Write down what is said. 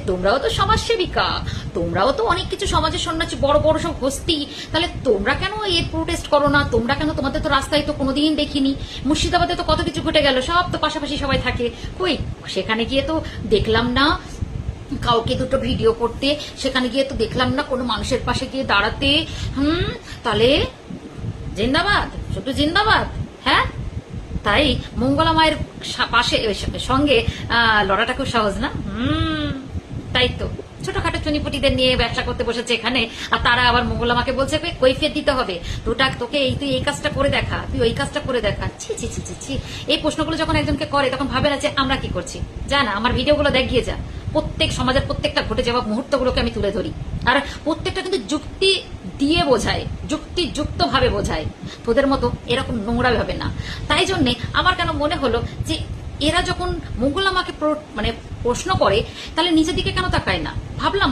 তোমরাও তো সমাজসেবিকা, তোমরাও তো অনেক কিছু সমাজের সন্ন্যাসী, বড় বড় সব হস্তি, তাহলে তোমরা কেন এর প্রোটেস্ট করো না? তোমরা কেন? তোমাদের তো রাস্তায় তো কোনোদিন দেখিনি। মুর্শিদাবাদে তো কত কিছু ঘটে গেল, সব তো পাশাপাশি সবাই থাকে, কই সেখানে গিয়ে তো দেখলাম না কাউকে দুটো ভিডিও করতে, সেখানে গিয়ে তো দেখলাম না কোনো মানুষের পাশে গিয়ে দাঁড়াতে। তাহলে জিন্দাবাদ, শুধু জিন্দাবাদ। হ্যাঁ, তাই মঙ্গলা মায়ের পাশে সঙ্গে লড়াটা খুব সহজ না। তাই তো ছোটখাটো চুনিপুটিদের নিয়ে ব্যবসা করতে বসেছে এখানে, আর তারা আবার মঙ্গলা মাকে বলছে কৈফিয়ত দিতে হবে, তোকে তুই এই কাজটা করে দেখা, তুই ওই কাজটা করে দেখা। ছি ছি ছি ছি ছি। এই প্রশ্নগুলো যখন একজনকে করে তখন ভাবে না যে আমরা কি করছি। যা না, আমার ভিডিওগুলো দেখিয়ে যা, প্রত্যেক সমাজের প্রত্যেকটা ঘটে যাওয়া মুহূর্তগুলোকে আমি তুলে ধরি, আর প্রত্যেকটা কিন্তু যুক্তি দিয়ে বোঝায়, যুক্তিযুক্ত ভাবে বোঝায়। তোদের মতো এরকম নোংরা ভাবে না। তাই জন্যে আমার কেন মনে হলো যে এরা যখন মঙ্গলা মাকে মানে প্রশ্ন করে, তাহলে নিজের দিকে কেন তাকায় না? ভাবলাম